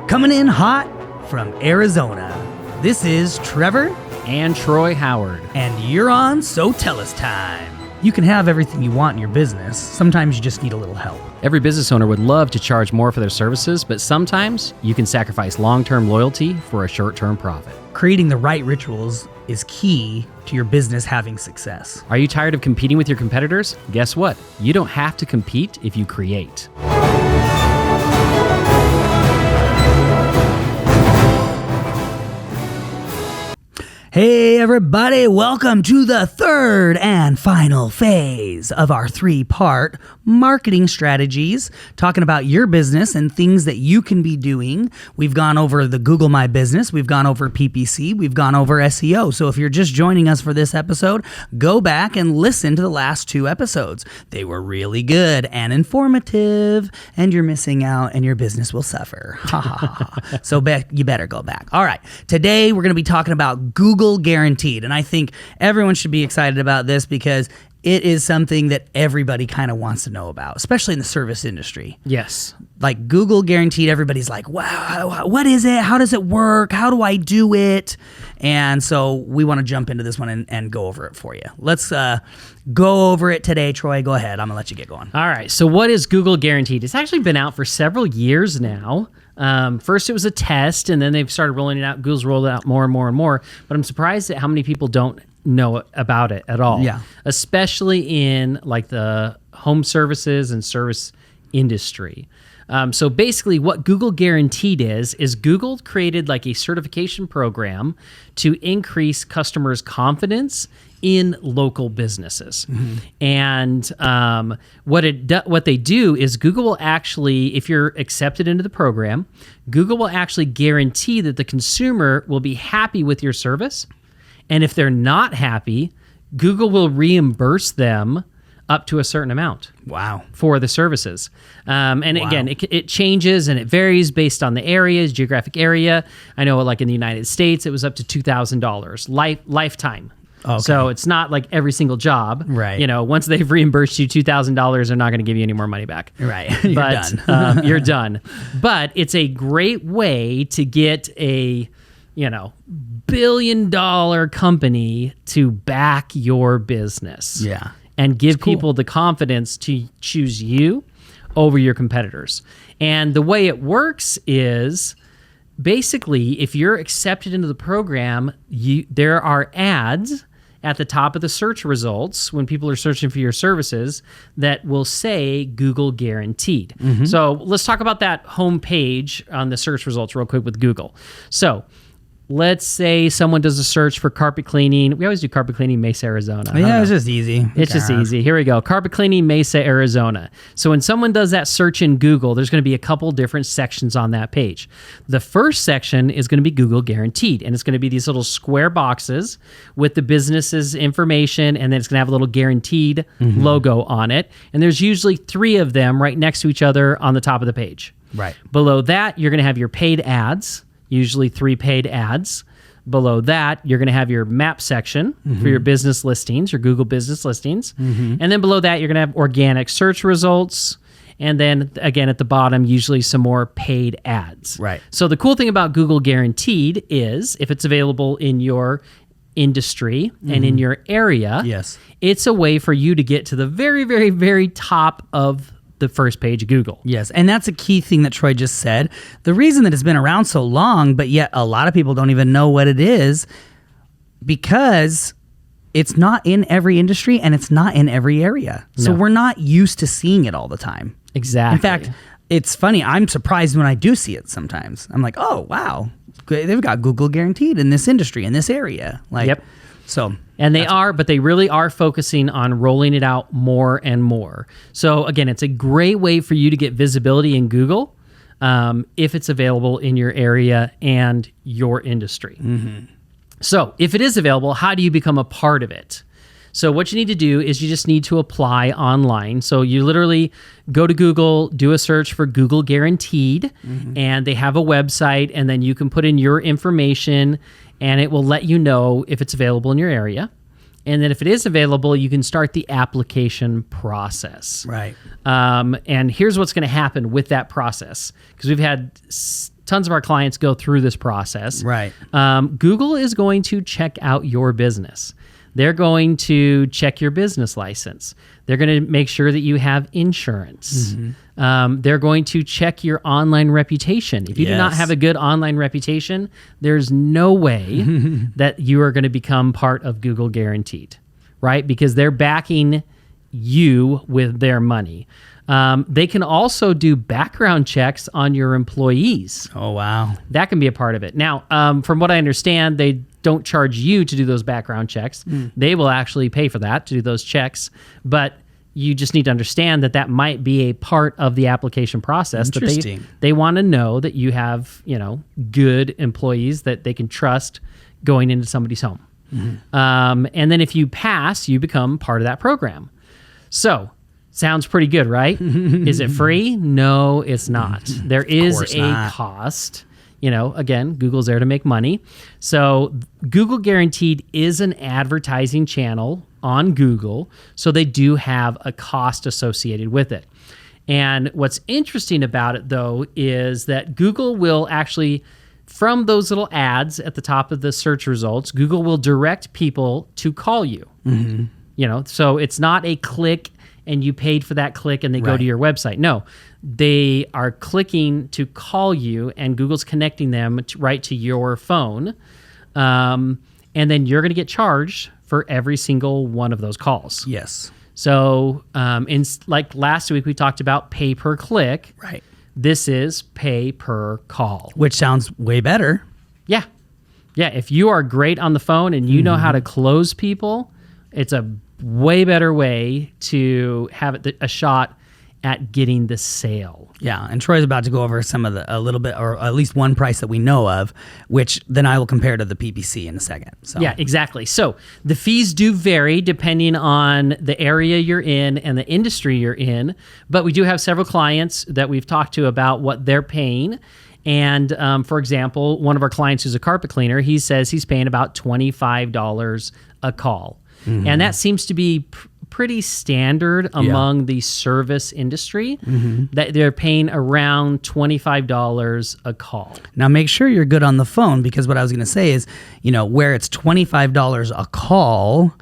Coming in hot from Arizona, this is Trevor and Troy Howard. And you're on SoTellUs Time. You can have everything you want in your business. Sometimes you just need a little help. Every business owner would love to charge more for their services, but sometimes you can sacrifice long-term loyalty for a short-term profit. Creating the right rituals is key to your business having success. Are you tired of competing with your competitors? Guess what? You don't have to compete if you create. Hey everybody, welcome to the third and final phase of our 3-part marketing strategies, talking about your business and things that you can be doing. We've gone over the Google My Business, we've gone over PPC, we've gone over SEO. So if you're just joining us for this episode, go back and listen to the last 2 episodes. They were really good and informative, and you're missing out and your business will suffer. So you better go back. All right, today we're going to be talking about Google Guaranteed. And I think everyone should be excited about this because it is something that everybody kind of wants to know about, especially in the service industry. Yes. Like Google Guaranteed, everybody's like, wow, what is it? How does it work? How do I do it? And so we want to jump into this one and go over it for you. Let's go over it today. Troy, go ahead. I'm going to let you get going. All right. So what is Google Guaranteed? It's actually been out for several years now. First it was a test, and then they've started rolling it out. Google's rolled it out more and more and more. But I'm surprised at how many people don't know about it at all. Yeah. Especially in like the home services and service industry. So basically what Google Guaranteed is Google created like a certification program to increase customers' confidence in local businesses. Mm-hmm. And what they do is Google will actually, if you're accepted into the program, Google will actually guarantee that the consumer will be happy with your service. And if they're not happy, Google will reimburse them up to a certain amount. Wow. For the services. Again, it changes and it varies based on the areas, geographic area. I know like in the United States, it was up to $2,000 lifetime. Okay. So it's not like every single job. Right. You know, once they've reimbursed you $2,000, they're not going to give you any more money back. Right. You're done. You're done. But it's a great way to get a, billion-dollar company to back your business. Yeah. And give people the confidence to choose you over your competitors. And the way it works is basically if you're accepted into the program, there are ads at the top of the search results when people are searching for your services that will say Google Guaranteed. Mm-hmm. So let's talk about that home page on the search results real quick with Google. So let's say someone does a search for carpet cleaning. We always do carpet cleaning, Mesa, Arizona. Yeah, it's just easy. It's just easy. Here we go. Carpet cleaning, Mesa, Arizona. So when someone does that search in Google, there's going to be a couple different sections on that page. The first section is going to be Google Guaranteed, and it's going to be these little square boxes with the business's information, and then it's going to have a little guaranteed logo on it. And there's usually 3 of them right next to each other on the top of the page. Right. Below that, you're going to have your paid ads. Usually 3 paid ads. Below that, you're going to have your map section for your business listings, your Google business listings. Mm-hmm. And then below that, you're going to have organic search results. And then again, at the bottom, usually some more paid ads. Right. So the cool thing about Google Guaranteed is if it's available in your industry and in your area, yes, it's a way for you to get to the very, very, very top of the first page of Google. Yes, and that's a key thing that Troy just said. The reason that it's been around so long, but yet a lot of people don't even know what it is, because it's not in every industry and it's not in every area. No. So we're not used to seeing it all the time. Exactly. In fact, it's funny. I'm surprised when I do see it sometimes. I'm like, oh, wow, they've got Google Guaranteed in this industry, in this area. Like, yep. So, and but they really are focusing on rolling it out more and more. So again, it's a great way for you to get visibility in Google if it's available in your area and your industry. Mm-hmm. So if it is available, how do you become a part of it? So what you need to do is you just need to apply online. So you literally go to Google, do a search for Google Guaranteed, and they have a website, and then you can put in your information, and it will let you know if it's available in your area. And then if it is available, you can start the application process. Right. And here's what's going to happen with that process, because we've had tons of our clients go through this process. Right. Google is going to check out your business. They're going to check your business license. They're going to make sure that you have insurance. They're going to check your online reputation. If you do not have a good online reputation, there's no way that you are going to become part of Google Guaranteed, right? Because they're backing you with their money. They can also do background checks on your employees. Oh, wow. That can be a part of it. Now, from what I understand, they don't charge you to do those background checks. They will actually pay for that, to do those checks. But you just need to understand that that might be a part of the application process. Interesting. That they want to know that you have, good employees that they can trust going into somebody's home. And then if you pass, you become part of that program. So, sounds pretty good, right? Is it free? No, it's not. There is a cost. Again, Google's there to make money. So Google Guaranteed is an advertising channel on Google. So they do have a cost associated with it. And what's interesting about it, though, is that Google will actually, from those little ads at the top of the search results, Google will direct people to call you. So it's not a click and you paid for that click and they go to your website. No, they are clicking to call you and Google's connecting them right to your phone. And then you're going to get charged for every single one of those calls. Yes. So like last week, we talked about pay per click. Right. This is pay per call. Which sounds way better. Yeah. Yeah. If you are great on the phone and you know how to close people, it's a way better way to have a shot at getting the sale. Yeah, and Troy's about to go over a little bit, or at least one price that we know of, which then I will compare to the PPC in a second. So. Yeah, exactly. So the fees do vary depending on the area you're in and the industry you're in, but we do have several clients that we've talked to about what they're paying. And for example, one of our clients who's a carpet cleaner, he says he's paying about $25 a call. And that seems to be pretty standard among the service industry, that they're paying around $25 a call. Now make sure you're good on the phone, because what I was going to say is, where it's $25 a call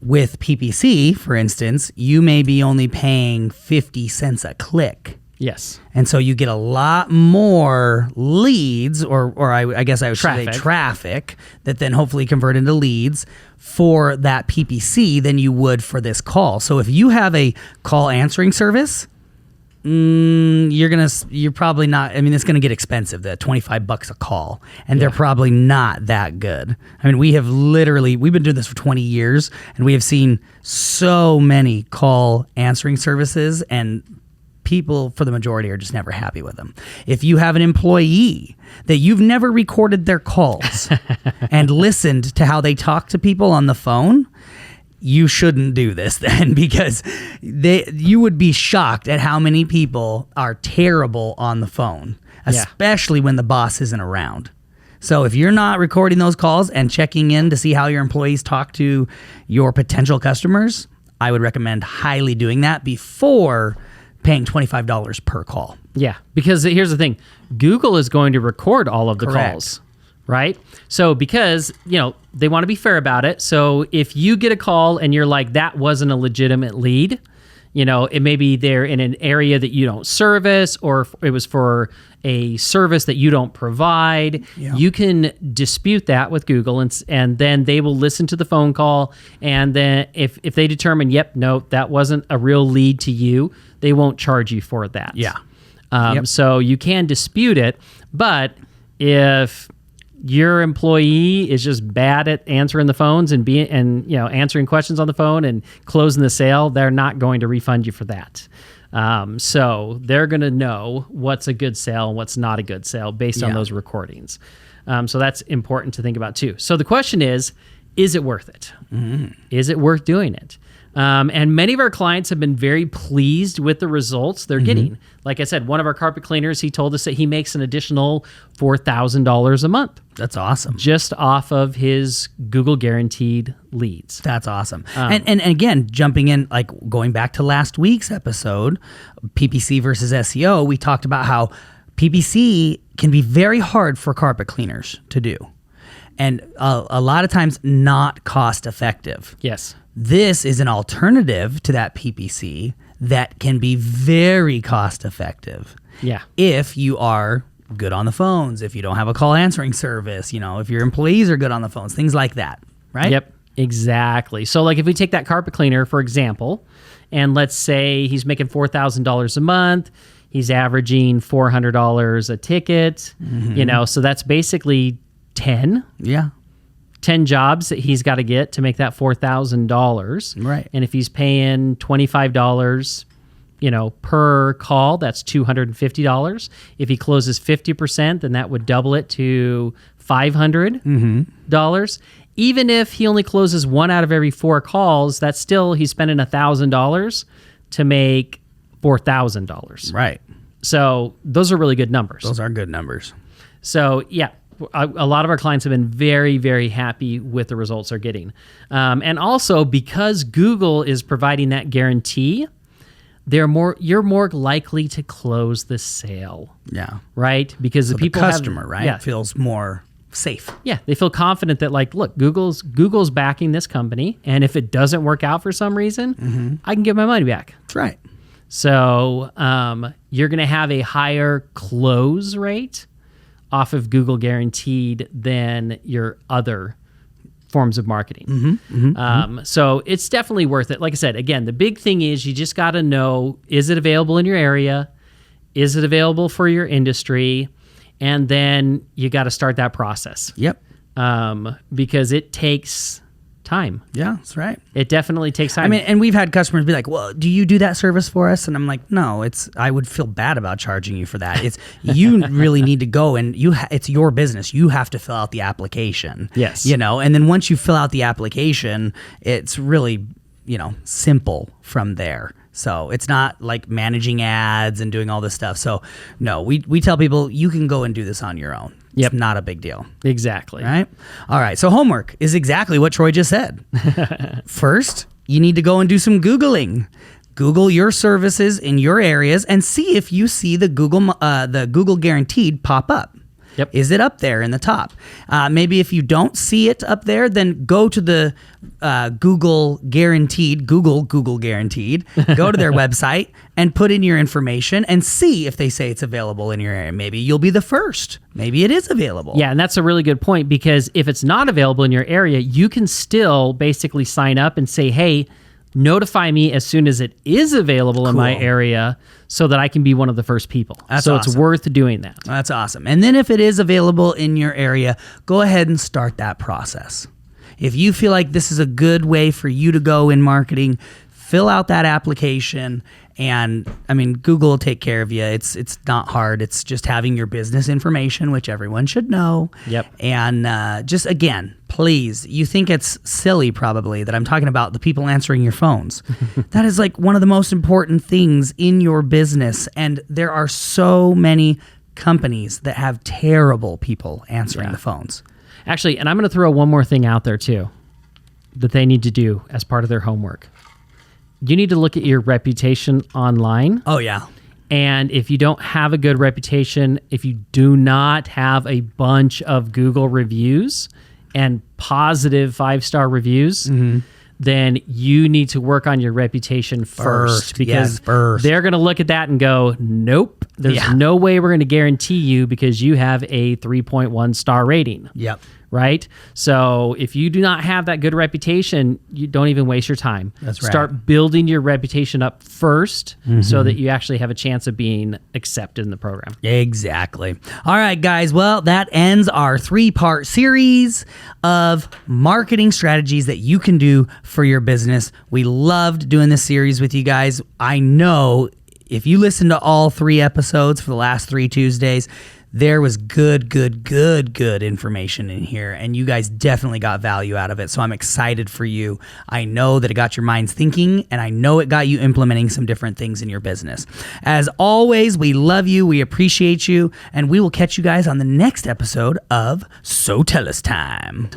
with PPC, for instance, you may be only paying 50 cents a click. Yes. And so you get a lot more leads, or I guess I would say traffic, that then hopefully convert into leads for that PPC than you would for this call. So if you have a call answering service, you're probably not, it's going to get expensive, the $25 a call, and they're probably not that good. We've been doing this for 20 years, and we have seen so many call answering services, and people, for the majority, are just never happy with them. If you have an employee that you've never recorded their calls and listened to how they talk to people on the phone, you shouldn't do this then, because you would be shocked at how many people are terrible on the phone, especially when the boss isn't around. So if you're not recording those calls and checking in to see how your employees talk to your potential customers, I would recommend highly doing that before paying $25 per call. Yeah, because here's the thing. Google is going to record all of the calls, right? So because, they want to be fair about it. So if you get a call and you're like, that wasn't a legitimate lead, it may be they're in an area that you don't service, or it was for a service that you don't provide. Yeah. You can dispute that with Google, and then they will listen to the phone call. And then if they determine, no, that wasn't a real lead to you, they won't charge you for that. Yeah. So you can dispute it, but if your employee is just bad at answering the phones and answering questions on the phone and closing the sale, they're not going to refund you for that. So they're going to know what's a good sale and what's not a good sale based on those recordings. So that's important to think about too. So the question is it worth it? Is it worth doing it? And many of our clients have been very pleased with the results they're getting. Like I said, one of our carpet cleaners, he told us that he makes an additional $4,000 a month. That's awesome. Just off of his Google guaranteed leads. That's awesome. And again, jumping in, like going back to last week's episode, PPC versus SEO, we talked about how PPC can be very hard for carpet cleaners to do. And a lot of times not cost effective. Yes. This is an alternative to that PPC that can be very cost effective. Yeah. If you are good on the phones, if you don't have a call answering service, if your employees are good on the phones, things like that, right? Yep, exactly. So like if we take that carpet cleaner, for example, and let's say he's making $4,000 a month, he's averaging $400 a ticket, so that's basically 10. Yeah. 10 jobs that he's got to get to make that $4,000. Right. And if he's paying $25, per call, that's $250. If he closes 50%, then that would double it to $500. Even if he only closes 1 out of every 4 calls, that's still, he's spending $1,000 to make $4,000. Right. So those are really good numbers. Those are good numbers. So yeah, a lot of our clients have been very, very happy with the results they're getting. And also because Google is providing that guarantee, you're more likely to close the sale. Yeah. Right? Because So the people customer, right? Yeah. Feels more safe. Yeah, they feel confident that look, Google's backing this company, and if it doesn't work out for some reason, I can get my money back. That's right. So you're going to have a higher close rate off of Google Guaranteed than your other forms of marketing. So it's definitely worth it. Like I said, again, the big thing is you just got to know, is it available in your area? Is it available for your industry? And then you got to start that process. Yep. Because it takes time. Yeah, that's right. It definitely takes time. I mean, and we've had customers be like, "Well, do you do that service for us?" And I'm like, "No, I would feel bad about charging you for that. It's you really need to go and it's your business. You have to fill out the application." Yes. And then once you fill out the application, it's really, simple from there. So it's not like managing ads and doing all this stuff. So no, we tell people you can go and do this on your own. Yep. It's not a big deal. Exactly. Right? All right. So homework is exactly what Troy just said. First, you need to go and do some Googling. Google your services in your areas and see if you see the Google Guaranteed pop up. Yep. Is it up there in the top? Maybe if you don't see it up there, then go to the Google Guaranteed, Google Guaranteed, go to their website and put in your information and see if they say it's available in your area. Maybe you'll be the first. Maybe it is available. Yeah, and that's a really good point because if it's not available in your area, you can still basically sign up and say, hey, notify me as soon as it is available in my area so that I can be one of the first people. That's so awesome. It's worth doing that. That's awesome. And then if it is available in your area, go ahead and start that process. If you feel like this is a good way for you to go in marketing, fill out that application. And I mean, Google will take care of you. It's not hard. It's just having your business information, which everyone should know. Yep. And just again, please, you think it's silly probably that I'm talking about the people answering your phones. That is like one of the most important things in your business. And there are so many companies that have terrible people answering the phones. Actually, and I'm going to throw one more thing out there too that they need to do as part of their homework. You need to look at your reputation online. Oh, yeah. And if you don't have a good reputation, if you do not have a bunch of Google reviews and positive 5-star reviews, then you need to work on your reputation first. Because they're going to look at that and go, nope, there's no way we're going to guarantee you because you have a 3.1 star rating. Yep. Right? So if you do not have that good reputation, you don't even waste your time. That's right. Start building your reputation up first so that you actually have a chance of being accepted in the program. Exactly. All right, guys. Well, that ends our 3-part series of marketing strategies that you can do for your business. We loved doing this series with you guys. I know if you listen to all 3 episodes for the last 3 Tuesdays, there was good information in here, and you guys definitely got value out of it. So I'm excited for you. I know that it got your minds thinking, and I know it got you implementing some different things in your business. As always, we love you, we appreciate you, and we will catch you guys on the next episode of SoTellUs Time.